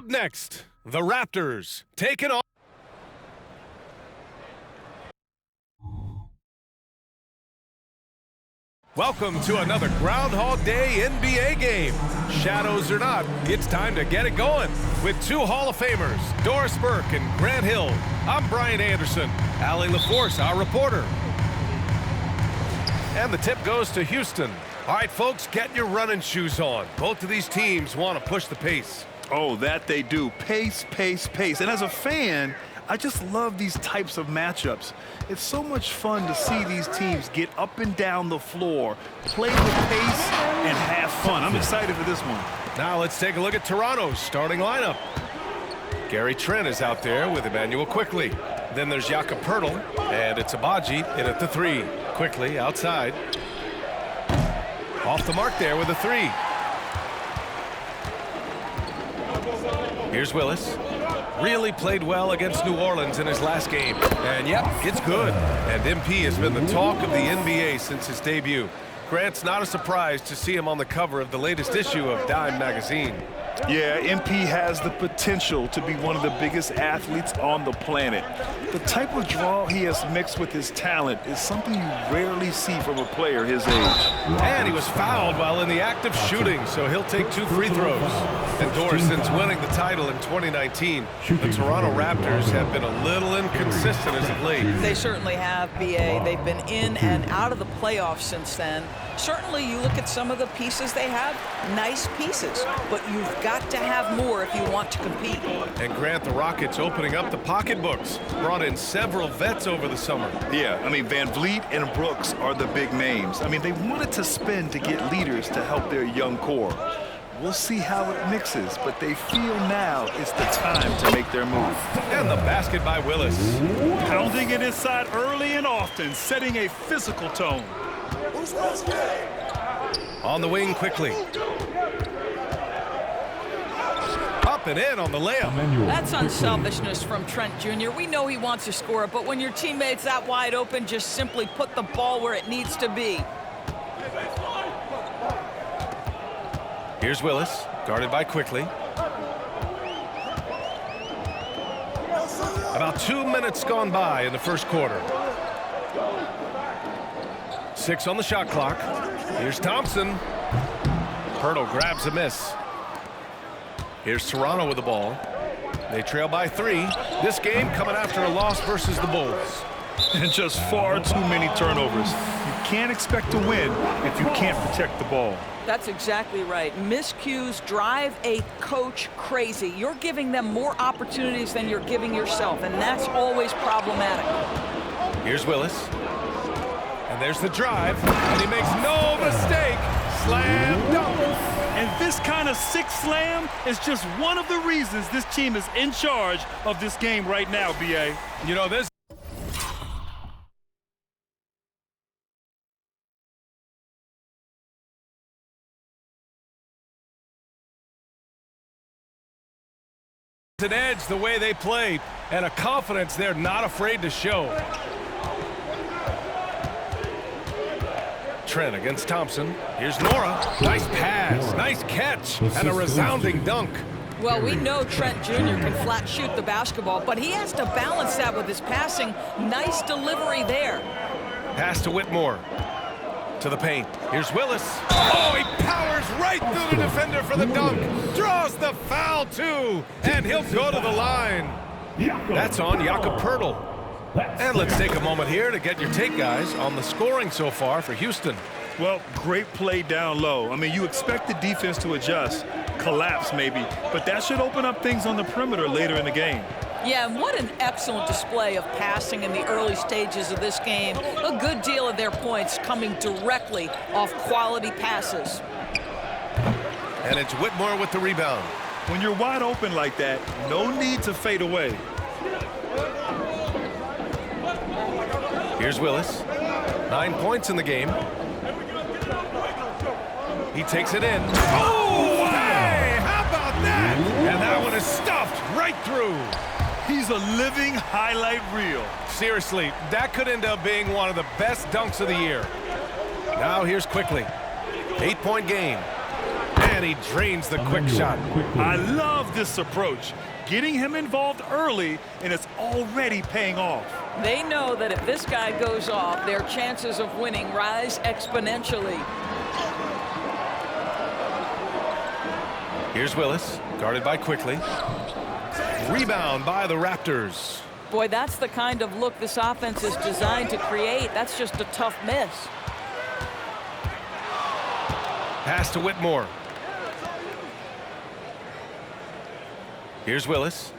Up next, the Raptors taking on. Welcome to another Groundhog Day NBA game. Shadows or not, it's time to get it going. With two Hall of Famers, Doris Burke and Grant Hill. I'm Brian Anderson. Allie LaForce, our reporter. And the tip goes to Houston. All right, folks, get your running shoes on. Both of these teams want to push the pace. Oh, that they do. Pace, pace, pace. And as a fan, I just love these types of matchups. It's so much fun to see these teams get up and down the floor, play with pace, and have fun. I'm excited for this one. Now let's take a look at Toronto's starting lineup. Gary Trent is out there with Emmanuel Quickley. Then there's Jakob Poeltl, and it's Agbaji in at the three. Quickley outside. Off the mark there with a three. Here's Willis. Really played well against New Orleans in his last game. And yep, it's good. And MP has been the talk of the NBA since his debut. Grant's not a surprise to see him on the cover of the latest issue of Dime magazine. Yeah, MP has the potential to be one of the biggest athletes on the planet. The type of draw he has mixed with his talent is something you rarely see from a player his age. And he was fouled while in the act of shooting, so he'll take 2 free throws. And Doris, since winning the title in 2019, the Toronto Raptors have been a little inconsistent as of late. They certainly have, BA. They've been in and out of the playoffs since then. Certainly, you look at some of the pieces they have, nice pieces, but you've got to have more if you want to compete. And Grant, the Rockets opening up the pocketbooks, brought in several vets over the summer. Yeah, I mean, Van Vliet and Brooks are the big names. I mean, they wanted to spend to get leaders to help their young core. We'll see how it mixes, but they feel now is the time to make their move. And the basket by Willis. Pounding it inside early and often, setting a physical tone. On the wing quickly. Up and in on the layup. That's unselfishness from Trent Jr. We know he wants to score, but when your teammate's that wide open, just simply put the ball where it needs to be. Here's Willis, guarded by Quickley. About 2 minutes gone by in the first quarter. 6 on the shot clock. Here's Thompson. Poeltl grabs a miss. Here's Toronto with the ball. They trail by 3. This game coming after a loss versus the Bulls. And just far too many turnovers. You can't expect to win if you can't protect the ball. That's exactly right. Miscues drive a coach crazy. You're giving them more opportunities than you're giving yourself, and that's always problematic. Here's Willis. And there's the drive, and he makes no mistake. Slam dunk. And this kind of sick slam is just one of the reasons this team is in charge of this game right now, BA. You know, this an edge the way they played, and a confidence they're not afraid to show. Trent against Thompson. Here's Nora. Nice pass, nice catch, and a resounding dunk. Well, we know Trent Jr. can flat shoot the basketball, but he has to balance that with his passing. Nice delivery there. Pass to Whitmore. To the paint. Here's Willis. Oh, he powers right through the defender for the dunk. Draws the foul, too. And he'll go to the line. That's on Jakob Poeltl. And let's take a moment here to get your take, guys, on the scoring so far for Houston. Well, great play down low. I mean, you expect the defense to adjust, collapse maybe, but that should open up things on the perimeter later in the game. Yeah, and what an excellent display of passing in the early stages of this game. A good deal of their points coming directly off quality passes. And it's Whitmore with the rebound. When you're wide open like that, no need to fade away. Here's Willis. 9 points in the game. He takes it in. Oh, hey, how about that? And that one is stuffed right through. He's a living highlight reel. Seriously, that could end up being one of the best dunks of the year. Now here's Quickley. 8-point game. And he drains the quick shot. I love this approach. Getting him involved early, and it's already paying off. They know that if this guy goes off, their chances of winning rise exponentially. Here's Willis, guarded by Quickly. Rebound by the Raptors. Boy, that's the kind of look this offense is designed to create. That's just a tough miss. Pass to Whitmore. Here's Willis.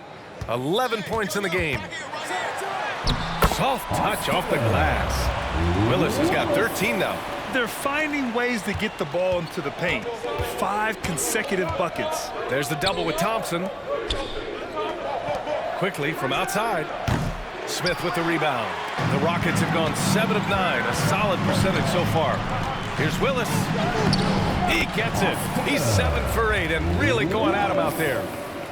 11 points in the game. Soft touch off the glass. Willis has got 13 now. They're finding ways to get the ball into the paint. 5 consecutive buckets. There's the double with Thompson. Quickly from outside. Smith with the rebound. The Rockets have gone 7 of 9, a solid percentage so far. Here's Willis. He gets it. He's 7 for 8 and really going at him out there.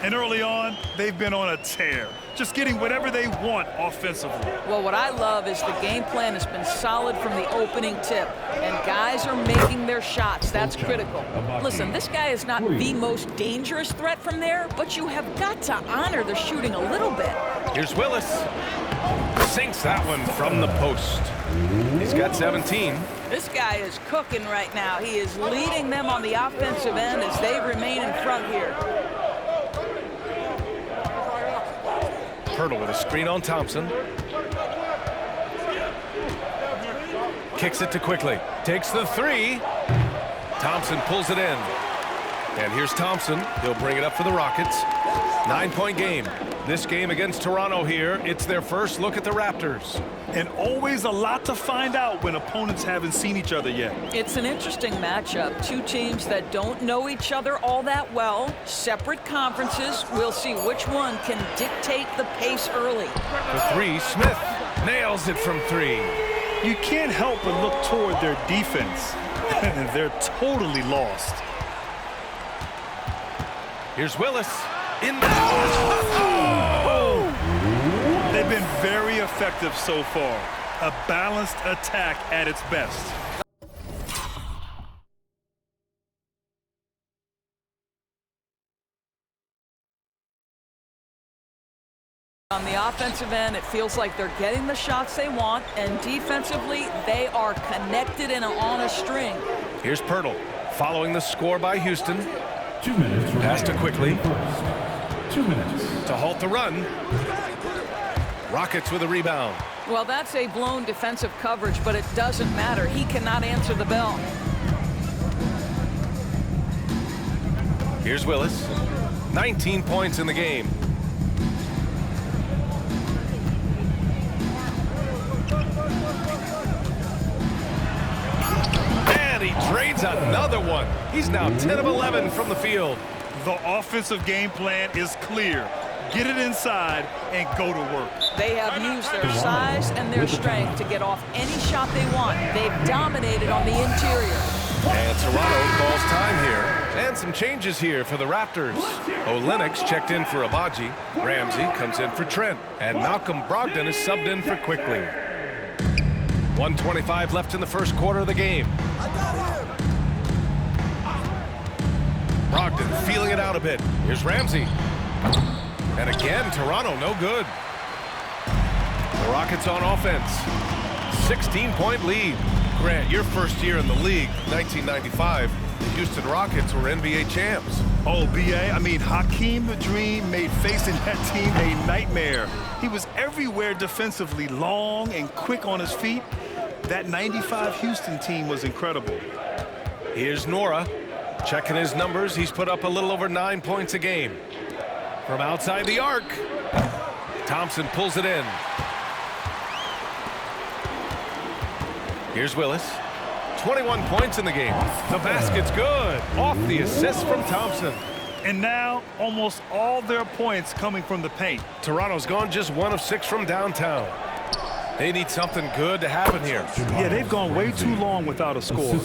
And early on, they've been on a tear, just getting whatever they want offensively. Well, what I love is the game plan has been solid from the opening tip, and guys are making their shots. That's critical. Listen, this guy is not the most dangerous threat from there, but you have got to honor the shooting a little bit. Here's Willis. Sinks that one from the post. He's got 17. This guy is cooking right now. He is leading them on the offensive end as they remain in front here. Pirtle with a screen on Thompson. Kicks it to Quickly. Takes the 3. Thompson pulls it in. And here's Thompson. He'll bring it up for the Rockets. 9-point game. This game against Toronto here, it's their first look at the Raptors. And always a lot to find out when opponents haven't seen each other yet. It's an interesting matchup. Two teams that don't know each other all that well. Separate conferences. We'll see which one can dictate the pace early. The 3, Smith nails it from 3. You can't help but look toward their defense. They're totally lost. Here's Willis. In the... They've been very effective so far. A balanced attack at its best. On the offensive end, it feels like they're getting the shots they want, and defensively, they are connected and on a string. Here's Pirtle, following the score by Houston. 2 minutes. Pass to Quickly. 2 minutes. To halt the run. Rockets with a rebound. Well, that's a blown defensive coverage, but it doesn't matter. He cannot answer the bell. Here's Willis. 19 points in the game. And he drains another one. He's now 10 of 11 from the field. The offensive game plan is clear. Get it inside and go to work. They have used their size and their strength to get off any shot they want. They've dominated on the interior. And Toronto calls time here. And some changes here for the Raptors. Olynyk checked in for Abaji. Ramsey comes in for Trent. And Malcolm Brogdon is subbed in for Quickly. 1:25 left in the first quarter of the game. Brogdon feeling it out a bit. Here's Ramsey. And again, Toronto no good. The Rockets on offense. 16-point lead. Grant, your first year in the league, 1995, the Houston Rockets were NBA champs. Oh, B.A., I mean, Hakeem the Dream made facing that team a nightmare. He was everywhere defensively, long and quick on his feet. That 95 Houston team was incredible. Here's Nora. Checking his numbers, he's put up a little over 9 points a game. From outside the arc, Thompson pulls it in. Here's Willis. 21 points in the game. The basket's good. Off the assist from Thompson. And now, almost all their points coming from the paint. Toronto's gone just 1 of 6 from downtown. They need something good to happen here. Yeah, they've gone way too long without a score.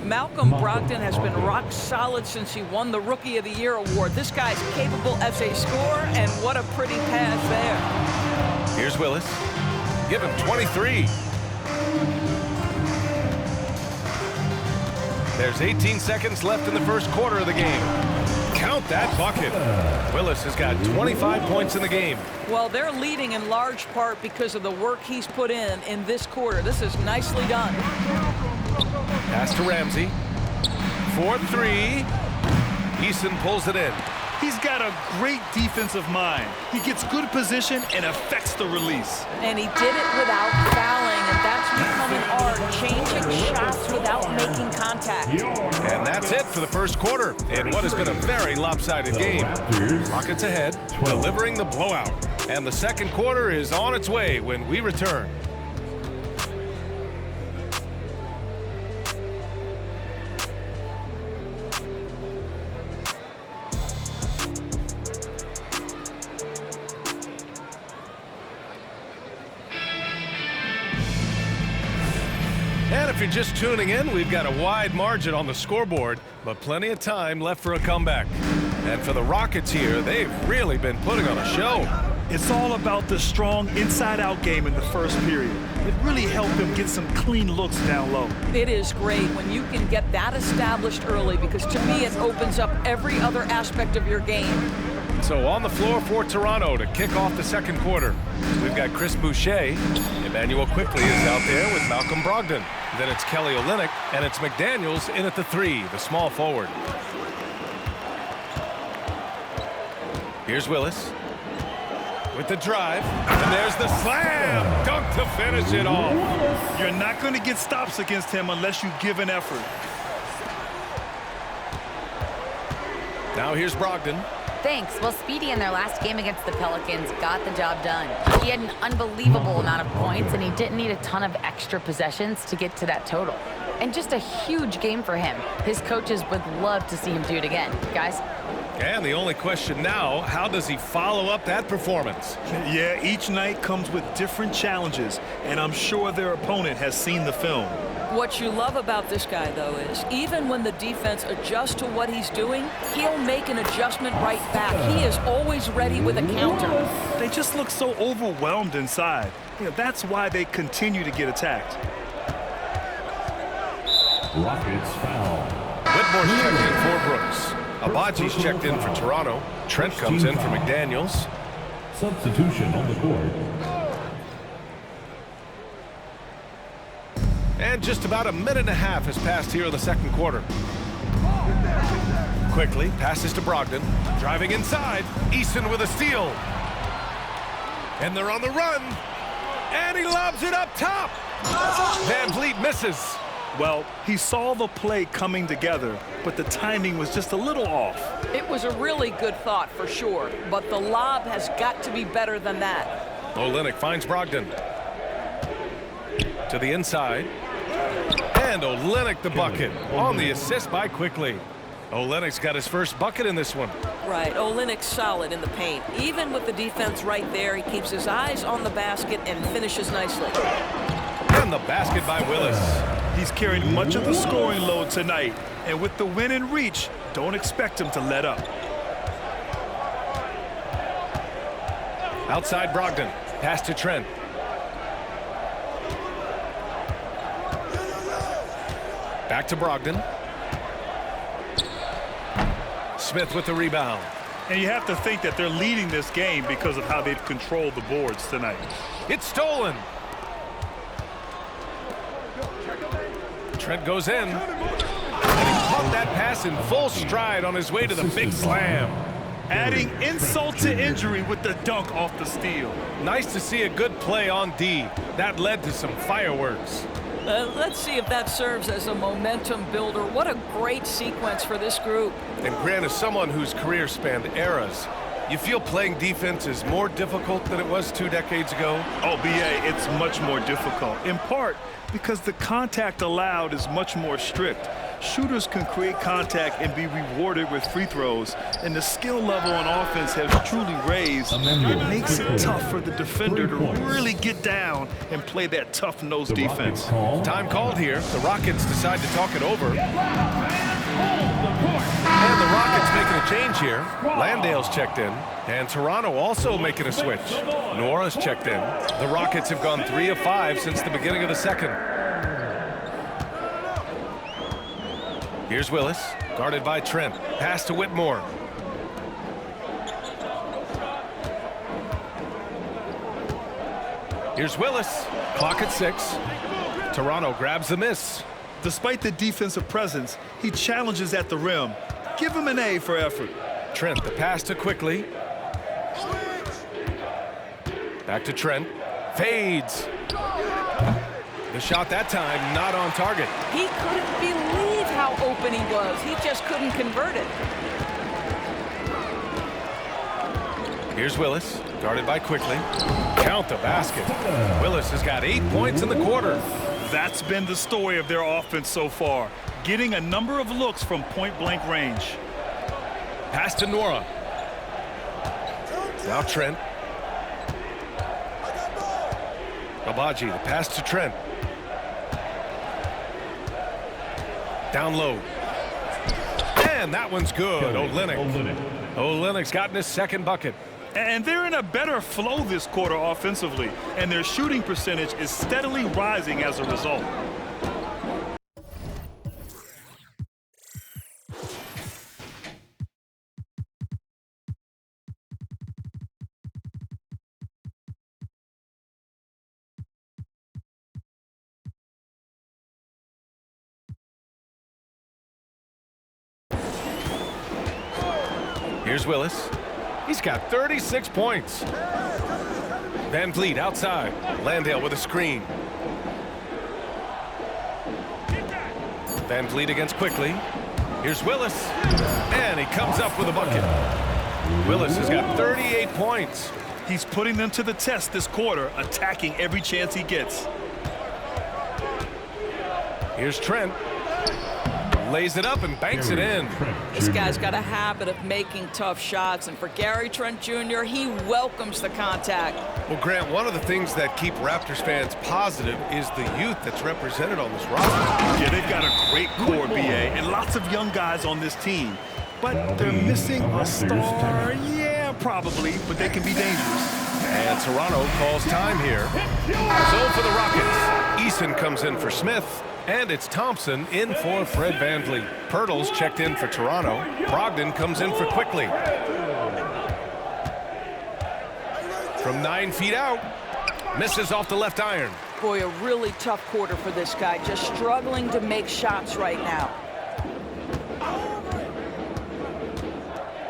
Malcolm Brogdon has been rock solid since he won the Rookie of the Year award. This guy's capable as a scorer, and what a pretty pass there. Here's Willis. Give him 23. There's 18 seconds left in the first quarter of the game. Count that bucket. Willis has got 25 points in the game. Well, they're leading in large part because of the work he's put in this quarter. This is nicely done. Pass to Ramsey. 4-3. Eason pulls it in. He's got a great defensive mind. He gets good position and affects the release. And he did it without fouling, and that's becoming art, changing shots without making contact. And that's it for the first quarter in what has been a very lopsided game. Rockets ahead, delivering the blowout. And the second quarter is on its way when we return. And if you're just tuning in, we've got a wide margin on the scoreboard, but plenty of time left for a comeback. And for the Rockets here, they've really been putting on a show. It's all about the strong inside-out game in the first period. It really helped them get some clean looks down low. It is great when you can get that established early, because to me it opens up every other aspect of your game. So on the floor for Toronto to kick off the second quarter, we've got Chris Boucher. Emmanuel Quickley is out there with Malcolm Brogdon. Then it's Kelly Olynyk, and it's McDaniels in at the 3, the small forward. Here's Willis with the drive, and there's the slam dunk to finish it off. You're not going to get stops against him unless you give an effort. Now here's Brogdon. Thanks. Well, Speedy in their last game against the Pelicans got the job done. He had an unbelievable amount of points, and he didn't need a ton of extra possessions to get to that total. And just a huge game for him. His coaches would love to see him do it again. Guys? And the only question now, how does he follow up that performance? Yeah, each night comes with different challenges, and I'm sure their opponent has seen the film. What you love about this guy, though, is even when the defense adjusts to what he's doing, he'll make an adjustment right back. He is always ready with a counter. They just look so overwhelmed inside. You know, that's why they continue to get attacked. Rockets foul. Whitmore's checked in for Brooks. Abaji's checked in for Toronto. Trent comes in for McDaniels. Substitution on the court. And just about a minute and a half has passed here in the second quarter. Quickly passes to Brogdon. Driving inside. Eason with a steal. And they're on the run. And he lobs it up top. Van Vliet misses. Well, he saw the play coming together, but the timing was just a little off. It was a really good thought, for sure, but the lob has got to be better than that. Olynyk finds Brogdon. To the inside. And Olynyk the bucket on the assist by Quickley. Olynyk's got his first bucket in this one. Right, Olynyk's solid in the paint. Even with the defense right there, he keeps his eyes on the basket and finishes nicely. And the basket by Willis. He's carried much of the scoring load tonight, and with the win in reach, don't expect him to let up. Outside Brogdon. Pass to Trent. Back to Brogdon. Smith with the rebound. And you have to think that they're leading this game because of how they've controlled the boards tonight. It's stolen. Trent goes in. And he caught that pass in full stride on his way to the big slam. Adding insult to injury with the dunk off the steal. Nice to see a good play on D. That led to some fireworks. Let's see if that serves as a momentum builder. What a great sequence for this group. And Grant, as someone whose career spanned eras, you feel playing defense is more difficult than it was 2 decades ago? Oh, BA, it's much more difficult, in part because the contact allowed is much more strict. Shooters can create contact and be rewarded with free throws, and the skill level on offense has truly raised. It makes it tough for the defender to really get down and play that tough-nosed defense. Time called here. The Rockets decide to talk it over. And the Rockets making a change here. Landale's checked in. And Toronto also making a switch. Nora's checked in. The Rockets have gone 3 of 5 since the beginning of the second. Here's Willis, guarded by Trent. Pass to Whitmore. Here's Willis. Clock at 6. Toronto grabs the miss. Despite the defensive presence, he challenges at the rim. Give him an A for effort. Trent, the pass to Quickly. Back to Trent. Fades. The shot that time not on target. He couldn't believe how open he was. He just couldn't convert it. Here's Willis, guarded by Quickly. Count the basket. Willis has got 8 points in the quarter. That's been the story of their offense so far, getting a number of looks from point-blank range. Pass to Nora. Now Trent. Abaji, the pass to Trent. Down low. And that one's good. Olynyk's gotten his second bucket. And they're in a better flow this quarter offensively, and their shooting percentage is steadily rising as a result. Here's Willis. He's got 36 points. Van Vliet outside. Landale with a screen. Van Vliet against Quickly. Here's Willis. And he comes up with a bucket. Willis has got 38 points. He's putting them to the test this quarter, attacking every chance he gets. Here's Trent. Lays it up and banks it in. This guy's got a habit of making tough shots, and for Gary Trent Jr., he welcomes the contact. Well, Grant, one of the things that keep Raptors fans positive is the youth that's represented on this roster. Yeah, they've got a great core, BA, and lots of young guys on this team. But they're missing a star, yeah, probably, but they can be dangerous. And Toronto calls time here. So for the Rockets, Eason comes in for Smith. And it's Thompson in for Fred VanVleet. Pirtle's checked in for Toronto. Brogdon comes in for Quickly. From 9 feet out, misses off the left iron. Boy, a really tough quarter for this guy, just struggling to make shots right now.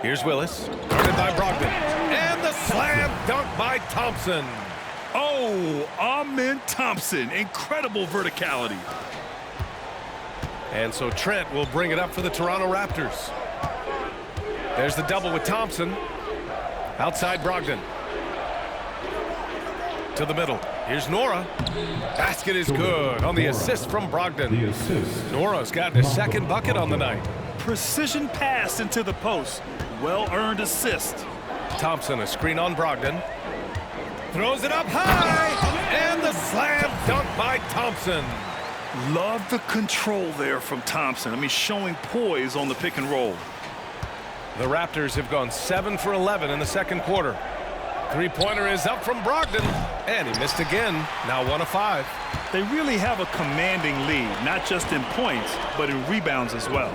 Here's Willis, guarded by Brogdon. And the slam dunk by Thompson. Oh, Amen Thompson, incredible verticality. And so Trent will bring it up for the Toronto Raptors. There's the double with Thompson. Outside Brogdon. To the middle. Here's Nora. Basket is good on the assist from Brogdon. Nora's gotten his second bucket on the night. Precision pass into the post. Well-earned assist. Thompson, a screen on Brogdon. Throws it up high. And the slam dunk by Thompson. Love the control there from Thompson. I mean, showing poise on the pick and roll. The Raptors have gone 7 for 11 in the second quarter. Three-pointer is up from Brogdon, and he missed again. Now 1 of 5. They really have a commanding lead, not just in points, but in rebounds as well.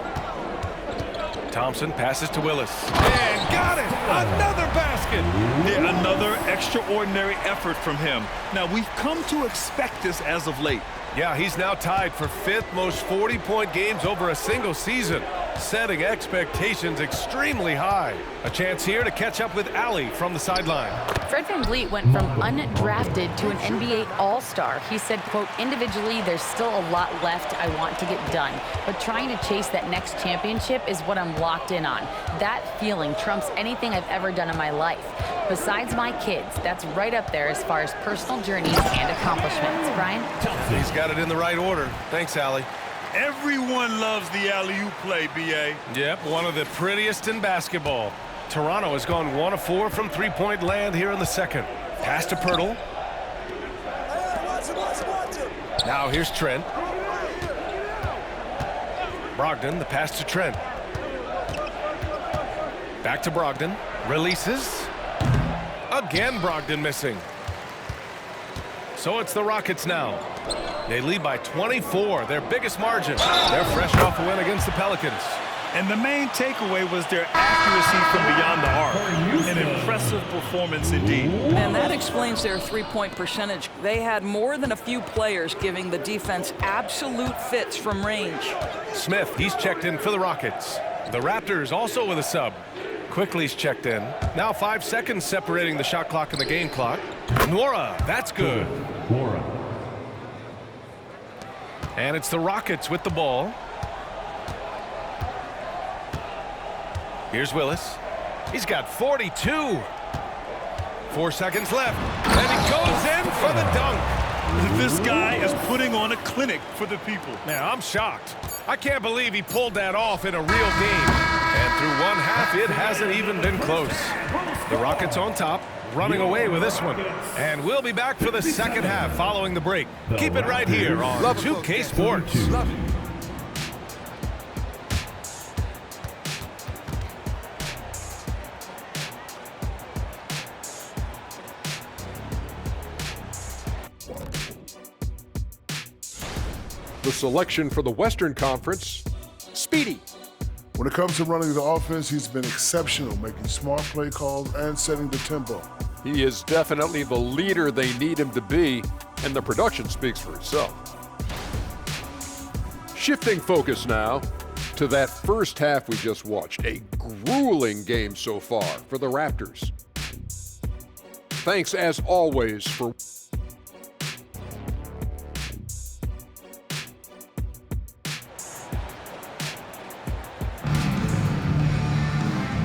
Thompson passes to Willis. And got it! Another basket! Yeah, another extraordinary effort from him. Now, we've come to expect this as of late. Yeah, he's now tied for 5th most 40-point games over a single season, setting expectations extremely high. A chance here to catch up with Allie from the sideline. Fred VanVleet went from undrafted to an NBA All-Star. He said, quote, individually, there's still a lot left I want to get done, but trying to chase that next championship is what I'm locked in on. That feeling trumps anything I've ever done in my life. Besides my kids, that's right up there as far as personal journeys and accomplishments. Brian? He's got it in the right order. Thanks, Allie. Everyone loves the alley-oop play, B.A. Yep, one of the prettiest in basketball. Toronto has gone 1 of 4 from three-point land here in the second. Pass to Pirtle. Now here's Trent. Brogdon, the pass to Trent. Back to Brogdon. Releases. Again, Brogdon missing. So it's the Rockets now. They lead by 24, their biggest margin. They're fresh off a win against the Pelicans. And the main takeaway was their accuracy from beyond the arc. An impressive performance indeed. And that explains their three-point percentage. They had more than a few players giving the defense absolute fits from range. Smith, he's checked in for the Rockets. The Raptors also with a sub. Quickly's checked in. Now 5 seconds separating the shot clock and the game clock. Nwora, that's good. Nwora. And it's the Rockets with the ball. Here's Willis. He's got 42. 4 seconds left. And he goes in for the dunk. This guy is putting on a clinic for the people. Now, I'm shocked. I can't believe he pulled that off in a real game. And through one half, it hasn't even been close. The Rockets on top, running away with this one. And we'll be back for the second half following the break. Keep it right here on 2K Sports. The selection for the Western Conference, Speedy. When it comes to running the offense, he's been exceptional, making smart play calls and setting the tempo. He is definitely the leader they need him to be, and the production speaks for itself. Shifting focus now to that first half we just watched. A grueling game so far for the Raptors. Thanks, as always, for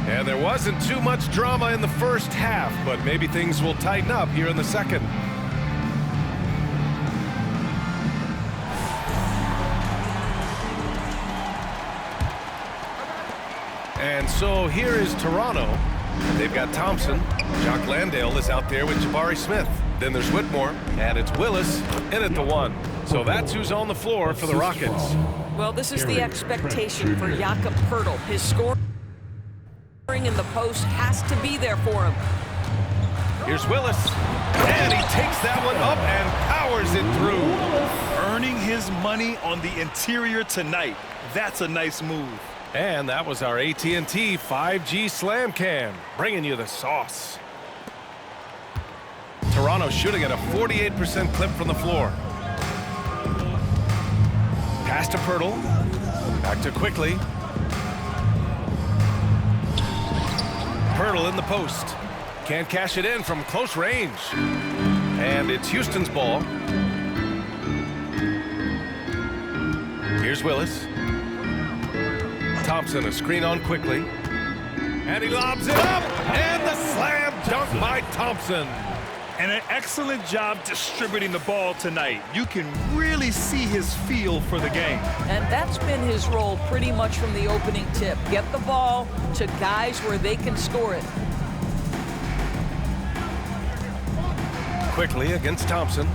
And there wasn't too much drama in the first half, but maybe things will tighten up here in the second. And so here is Toronto. They've got Thompson. Jock Landale is out there with Jabari Smith. Then there's Whitmore, and it's Willis in at the one. So that's who's on the floor for the Rockets. Well, this is the expectation for Jakob Poeltl. His scoring in the post has to be there for him. Here's Willis, and he takes that one up and powers it through. Earning his money on the interior tonight. That's a nice move. And that was our AT&T 5G Slam Cam, bringing you the sauce. Toronto shooting at a 48% clip from the floor. Pass to Poeltl, back to Quickly. Poeltl in the post. Can't cash it in from close range. And it's Houston's ball. Here's Willis. Thompson, a screen on Quickly. And he lobs it up. And the slam dunk by Thompson. And an excellent job distributing the ball tonight. You can really see his feel for the game. And that's been his role pretty much from the opening tip. Get the ball to guys where they can score it. Quickly against Thompson.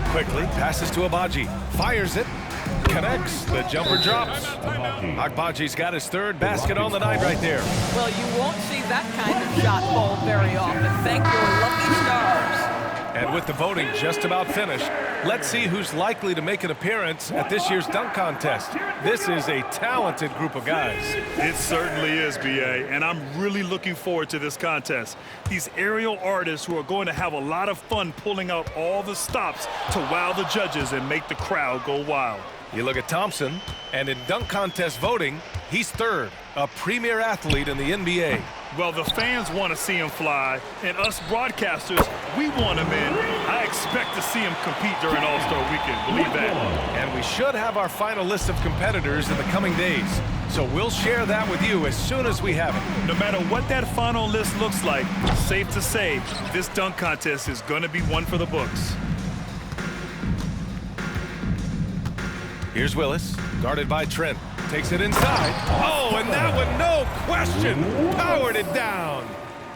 Quickly passes to Agbaji. Fires it. Connects. The jumper drops. Agbaji's got his third basket on the night right there. Well, you won't see that kind of shot ball very often. Thank your lucky stars. And with the voting just about finished, let's see who's likely to make an appearance at this year's dunk contest. This is a talented group of guys. It certainly is, B.A., and I'm really looking forward to this contest. These aerial artists who are going to have a lot of fun pulling out all the stops to wow the judges and make the crowd go wild. You look at Thompson, and in dunk contest voting, he's third, a premier athlete in the NBA. Well, the fans want to see him fly, and us broadcasters, we want him in. I expect to see him compete during All-Star Weekend, believe that. And we should have our final list of competitors in the coming days, so we'll share that with you as soon as we have it. No matter what that final list looks like, safe to say, this dunk contest is going to be one for the books. Here's Willis, guarded by Trent. Takes it inside. Oh, and that one, no question, powered it down.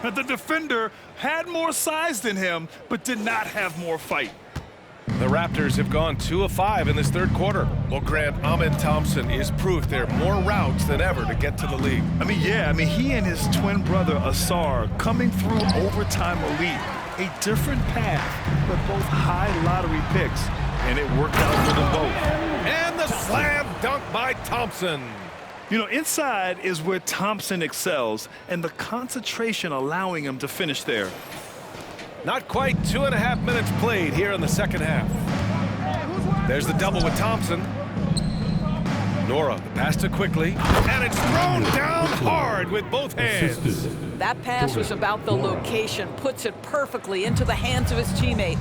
The defender had more size than him, but did not have more fight. The Raptors have gone 2 of 5 in this third quarter. Well, Grant, Amen Thompson is proof there are more routes than ever to get to the league. He and his twin brother, Asar, coming through overtime elite. A different path, but both high lottery picks. and it worked out for them both. And the slam dunk by Thompson. You know, inside is where Thompson excels, and the concentration allowing him to finish there. Not quite 2.5 minutes played here in the second half. There's the double with Thompson. Nora, the pass to quickly, and it's thrown down hard with both hands. That pass was about the location, puts it perfectly into the hands of his teammate.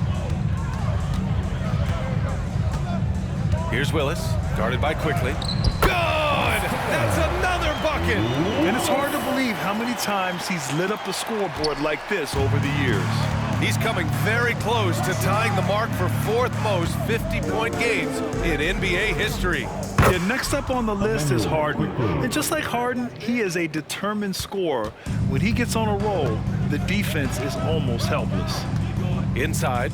Here's Willis, guarded by quickly. Good! That's another bucket! And it's hard to believe how many times he's lit up the scoreboard like this over the years. He's coming very close to tying the mark for 4th most 50-point games in NBA history. Yeah, next up on the list is Harden. And just like Harden, he is a determined scorer. When he gets on a roll, the defense is almost helpless. Inside.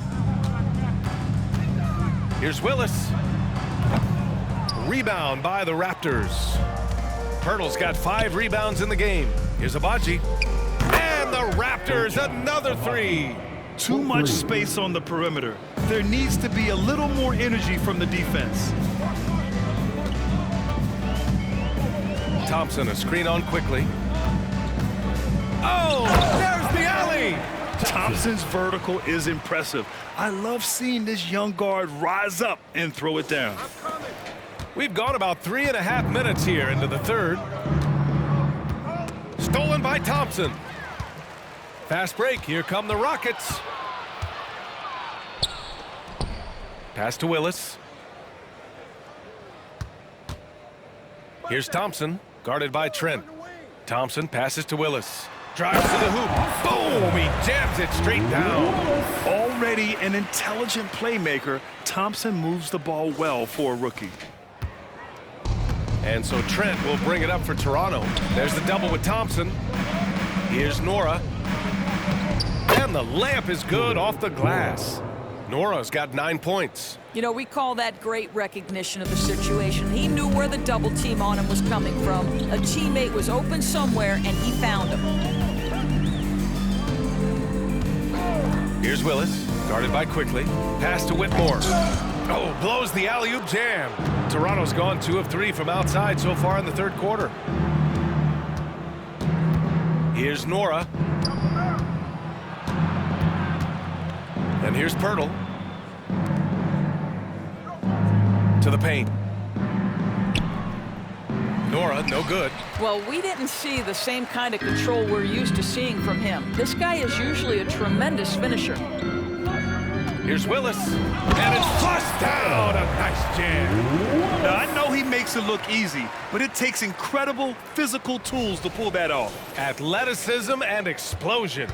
Here's Willis. Rebound by the Raptors. Pirtle's got 5 rebounds in the game. Here's Agbaji. And the Raptors, another 3. Too much space on the perimeter. There needs to be a little more energy from the defense. Thompson, a screen on quickly. Oh, there's the alley. Thompson's vertical is impressive. I love seeing this young guard rise up and throw it down. We've gone about 3.5 minutes here into the third. Stolen by Thompson. Fast break. Here come the Rockets. Pass to Willis. Here's Thompson, guarded by Trent. Thompson passes to Willis. Drives to the hoop. Boom! He jams it straight down. Already an intelligent playmaker, Thompson moves the ball well for a rookie. And so Trent will bring it up for Toronto. There's the double with Thompson. Here's Nora. And the layup is good off the glass. Nora's got 9 points. You know, we call that great recognition of the situation. He knew where the double team on him was coming from. A teammate was open somewhere, and he found him. Here's Willis, guarded by quickly. Pass to Whitmore. Oh, blows the alley-oop jam. Toronto's gone 2 of 3 from outside so far in the third quarter. Here's Nora. And here's Pirtle. To the paint. Nora, no good. Well, we didn't see the same kind of control we're used to seeing from him. This guy is usually a tremendous finisher. Here's Willis. And it's flushed down. A nice jam. Now, I know he makes it look easy, but it takes incredible physical tools to pull that off. Athleticism and explosion.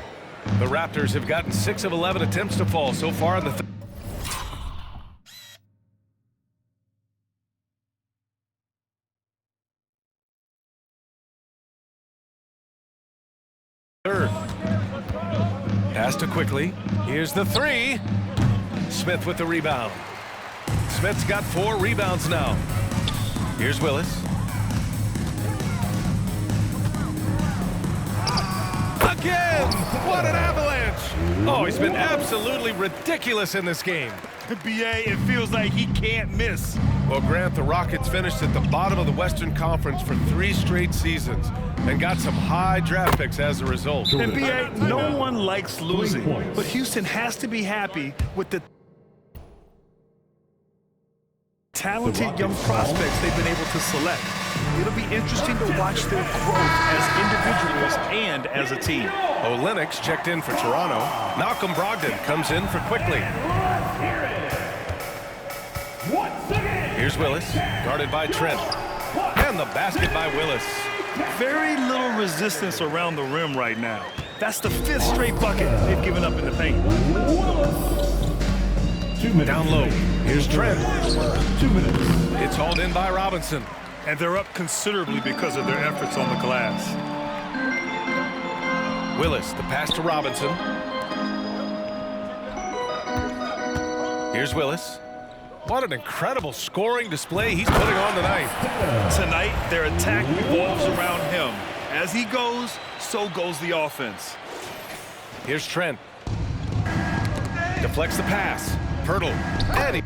The Raptors have gotten 6 of 11 attempts to fall so far in the third. Pass to quickly. Here's the 3. Smith with the rebound. Smith's got 4 rebounds now. Here's Willis. Again! What an avalanche! Oh, he's been absolutely ridiculous in this game. BA, it feels like he can't miss. Well, Grant, the Rockets finished at the bottom of the Western Conference for 3 straight seasons and got some high draft picks as a result. And BA, no one likes losing, but Houston has to be happy with the talented young prospects they've been able to select. It'll be interesting to watch their growth as individuals and as a team. Olynyk checked in for Toronto. Malcolm Brogdon comes in for quickly. Here's Willis, guarded by Trent. And the basket by Willis. Very little resistance around the rim right now. That's the 5th straight bucket they've given up in the paint. 2 minutes. Down low. Here's Trent. 2 minutes. It's hauled in by Robinson. And they're up considerably because of their efforts on the glass. Willis, the pass to Robinson. Here's Willis. What an incredible scoring display he's putting on tonight. Tonight, their attack revolves around him. As he goes, so goes the offense. Here's Trent. Deflects the pass. Pirtle. And he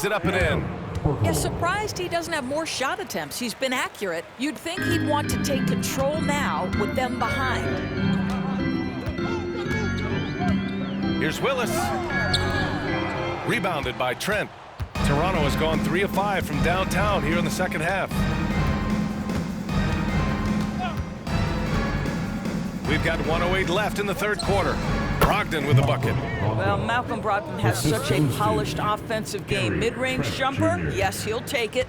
lays it up and in. Yeah, surprised he doesn't have more shot attempts. He's been accurate. You'd think he'd want to take control now with them behind. Here's Willis. Rebounded by Trent. Toronto has gone 3 of 5 from downtown here in the second half. We've got 1:08 left in the third quarter. Brogdon with a bucket. Well, Malcolm Brogdon has such a polished offensive game. Mid-range jumper, yes, he'll take it.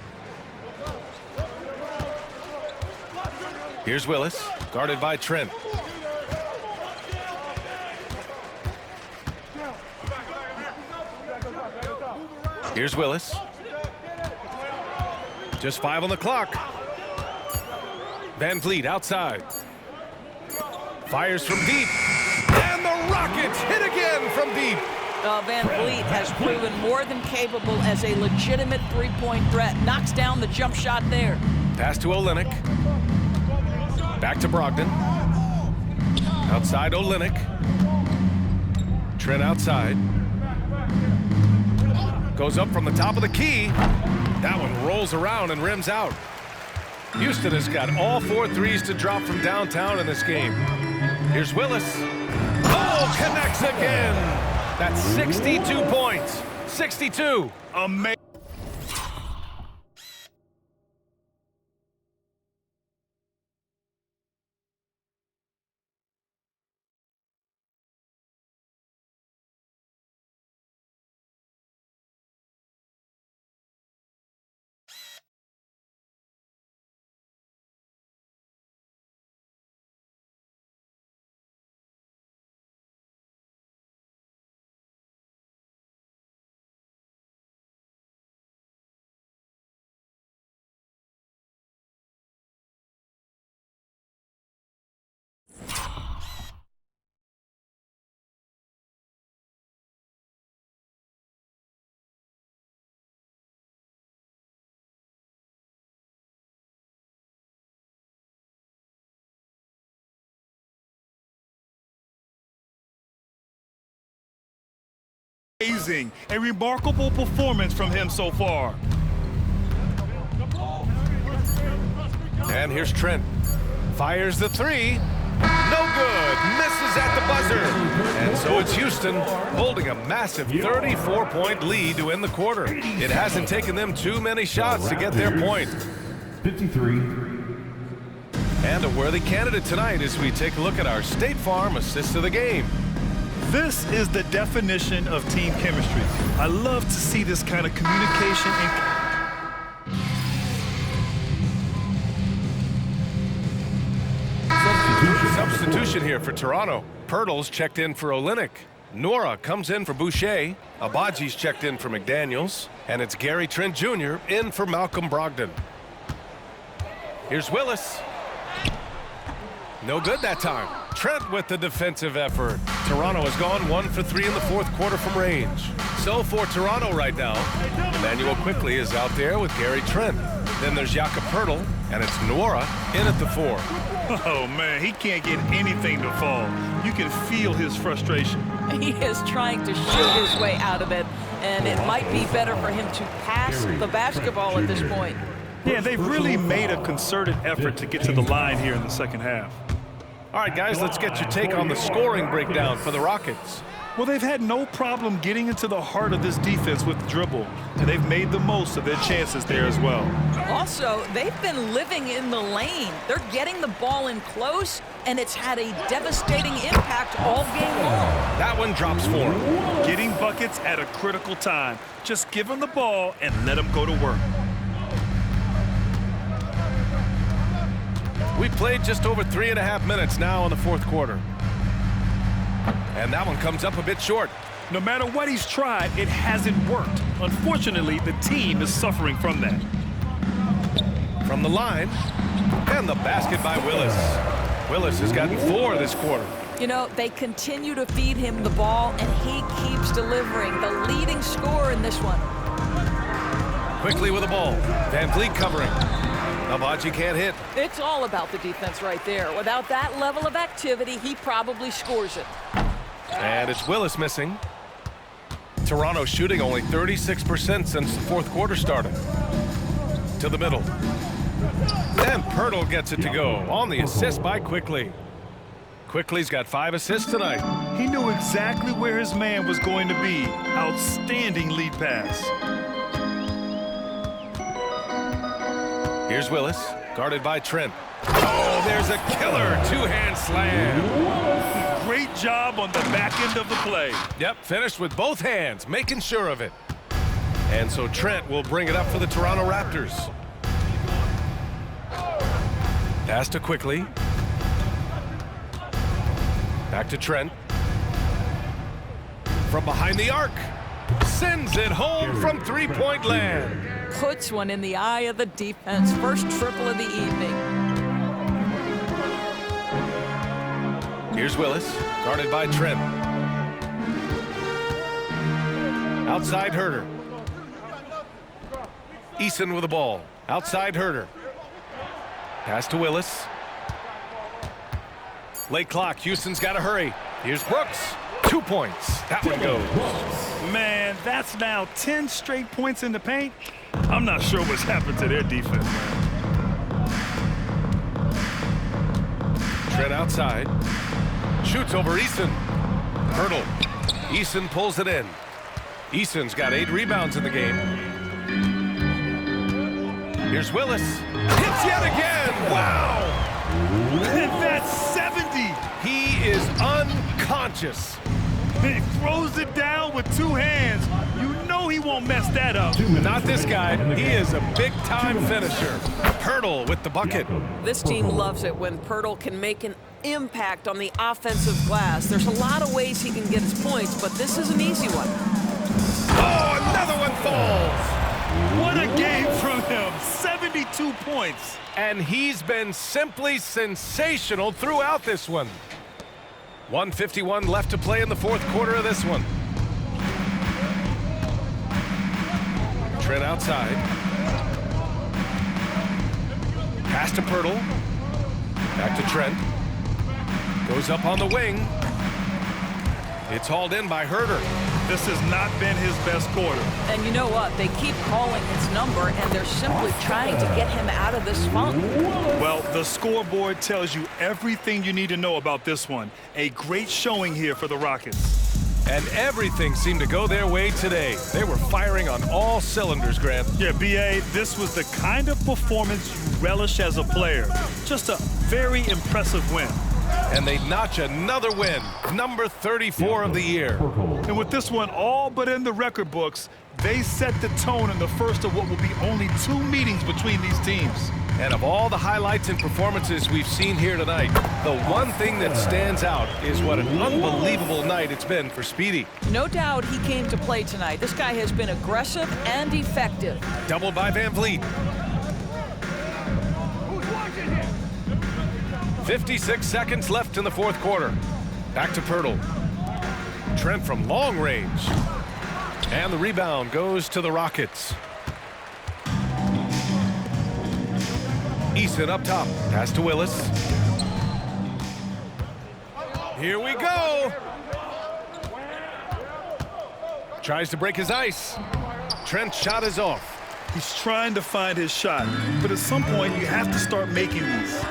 Here's Willis, guarded by Trent. Here's Willis. Just 5 on the clock. Van Vliet outside. Fires from deep. And the Rockets hit again from deep. Van Vliet has proven more than capable as a legitimate three-point threat. Knocks down the jump shot there. Pass to Olynyk. Back to Brogdon. Outside Olynyk. Trent outside. Goes up from the top of the key. That one rolls around and rims out. Houston has got all 4 threes to drop from downtown in this game. Here's Willis. Oh, connects again. That's 62 points. 62. Amazing. A remarkable performance from him so far. And here's Trent. Fires the 3. No good. Misses at the buzzer. And so it's Houston holding a massive 34-point lead to end the quarter. It hasn't taken them too many shots to get their point. 53. And a worthy candidate tonight as we take a look at our State Farm assist of the game. This is the definition of team chemistry. I love to see this kind of communication Substitution here for Toronto. Pirtle's checked in for Olynyk. Nora comes in for Boucher. Abaji's checked in for McDaniels. And it's Gary Trent Jr. in for Malcolm Brogdon. Here's Willis. No good that time. Trent with the defensive effort. Toronto has gone 1 for 3 in the fourth quarter from range. So for Toronto right now, Emmanuel Quickley is out there with Gary Trent. Then there's Jakob Poeltl, and it's Nora in at the 4. Oh, man, he can't get anything to fall. You can feel his frustration. He is trying to shoot his way out of it, and it might be better for him to pass the basketball at this point. Yeah, they've really made a concerted effort to get to the line here in the second half. All right, guys, let's get your take on the scoring breakdown for the Rockets. Well, they've had no problem getting into the heart of this defense with the dribble, and they've made the most of their chances there as well. Also, they've been living in the lane. They're getting the ball in close, and it's had a devastating impact all game long. That one drops for him. Getting buckets at a critical time. Just give them the ball and let them go to work. We've played just over 3.5 minutes now in the fourth quarter. And that one comes up a bit short. No matter what he's tried, it hasn't worked. Unfortunately, the team is suffering from that. From the line, and the basket by Willis. Willis has gotten 4 this quarter. You know, they continue to feed him the ball, and he keeps delivering. The leading scorer in this one. Quickly with the ball. Van Vliet covering. Abaji can't hit. It's all about the defense right there. Without that level of activity, he probably scores it. And it's Willis missing. Toronto shooting only 36% since the fourth quarter started. To the middle. And Poeltl gets it to go on the assist by Quickley. Quickley's got 5 assists tonight. He knew exactly where his man was going to be. Outstanding lead pass. Here's Willis, guarded by Trent. Oh, there's a killer two-hand slam. Great job on the back end of the play. Yep, finished with both hands, making sure of it. And so Trent will bring it up for the Toronto Raptors. Pass to Quickley. Back to Trent. From behind the arc. Sends it home from three-point land. Puts one in the eye of the defense. First triple of the evening. Here's Willis, guarded by Trent. Outside Huerter. Eason with the ball. Outside Huerter. Pass to Willis. Late clock. Houston's got to hurry. Here's Brooks. 2 points. That one goes. Man, that's now 10 straight points in the paint. I'm not sure what's happened to their defense, man. Trent outside. Shoots over Eason. Poeltl. Eason pulls it in. Eason's got 8 rebounds in the game. Here's Willis. Hits yet again. Wow. And that's 70. He is unconscious. He throws it down with 2 hands. You know he won't mess that up. Not this guy. He is a big-time finisher. Poeltl with the bucket. This team loves it when Poeltl can make an impact on the offensive glass. There's a lot of ways he can get his points, but this is an easy one. Oh, another one falls. What a game from him. 72 points. And he's been simply sensational throughout this one. 1:51 left to play in the fourth quarter of this one. Trent outside. Pass to Poeltl. Back to Trent. Goes up on the wing. It's hauled in by Huerter. This has not been his best quarter. And you know what? They keep calling his number, and they're simply trying to get him out of this funk. Well, the scoreboard tells you everything you need to know about this one. A great showing here for the Rockets. And everything seemed to go their way today. They were firing on all cylinders, Grant. Yeah, B.A., this was the kind of performance you relish as a player. Just a very impressive win. And they notch another win, number 34 of the year. And with this one all but in the record books, they set the tone in the first of what will be only 2 meetings between these teams. And of all the highlights and performances we've seen here tonight, the one thing that stands out is what an unbelievable night it's been for Speedy. No doubt he came to play tonight. This guy has been aggressive and effective. Doubled by Van Vliet. 56 seconds left in the fourth quarter. Back to Poeltl. Trent from long range. And the rebound goes to the Rockets. Eason up top. Pass to Willis. Here we go. Tries to break his ice. Trent's shot is off. He's trying to find his shot, but at some point you have to start making these.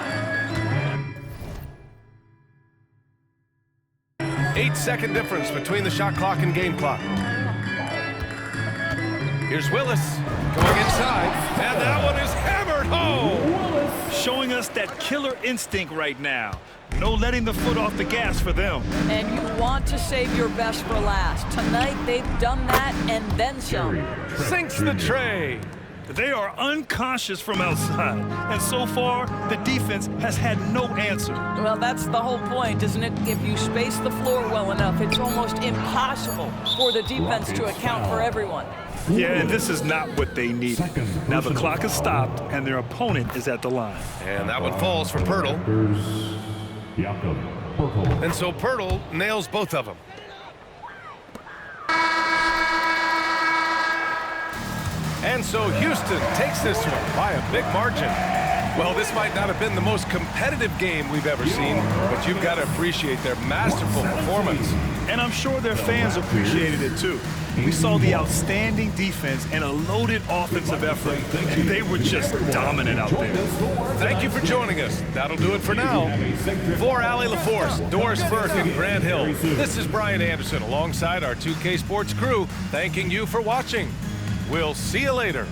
8-second difference between the shot clock and game clock. Here's Willis going inside, and that one is hammered home. Showing us that killer instinct right now. No letting the foot off the gas for them. And you want to save your best for last. Tonight they've done that and then some. Sinks the tray. They are unconscious from outside, and so far the defense has had no answer. Well, that's the whole point, isn't it? If you space the floor well enough, it's almost impossible for the defense to account for everyone. Yeah, and this is not what they needed. Now the clock has stopped, and their opponent is at the line. And that one falls for Poeltl. And so Poeltl nails both of them. And so Houston takes this one by a big margin. Well, this might not have been the most competitive game we've ever seen, but you've got to appreciate their masterful performance. And I'm sure their fans appreciated it too. We saw the outstanding defense and a loaded offensive effort. They were just dominant out there. Thank you for joining us. That'll do it for now. For Allie LaForce, Doris Burke, and Grant Hill, this is Brian Anderson alongside our 2K Sports crew, thanking you for watching. We'll see you later.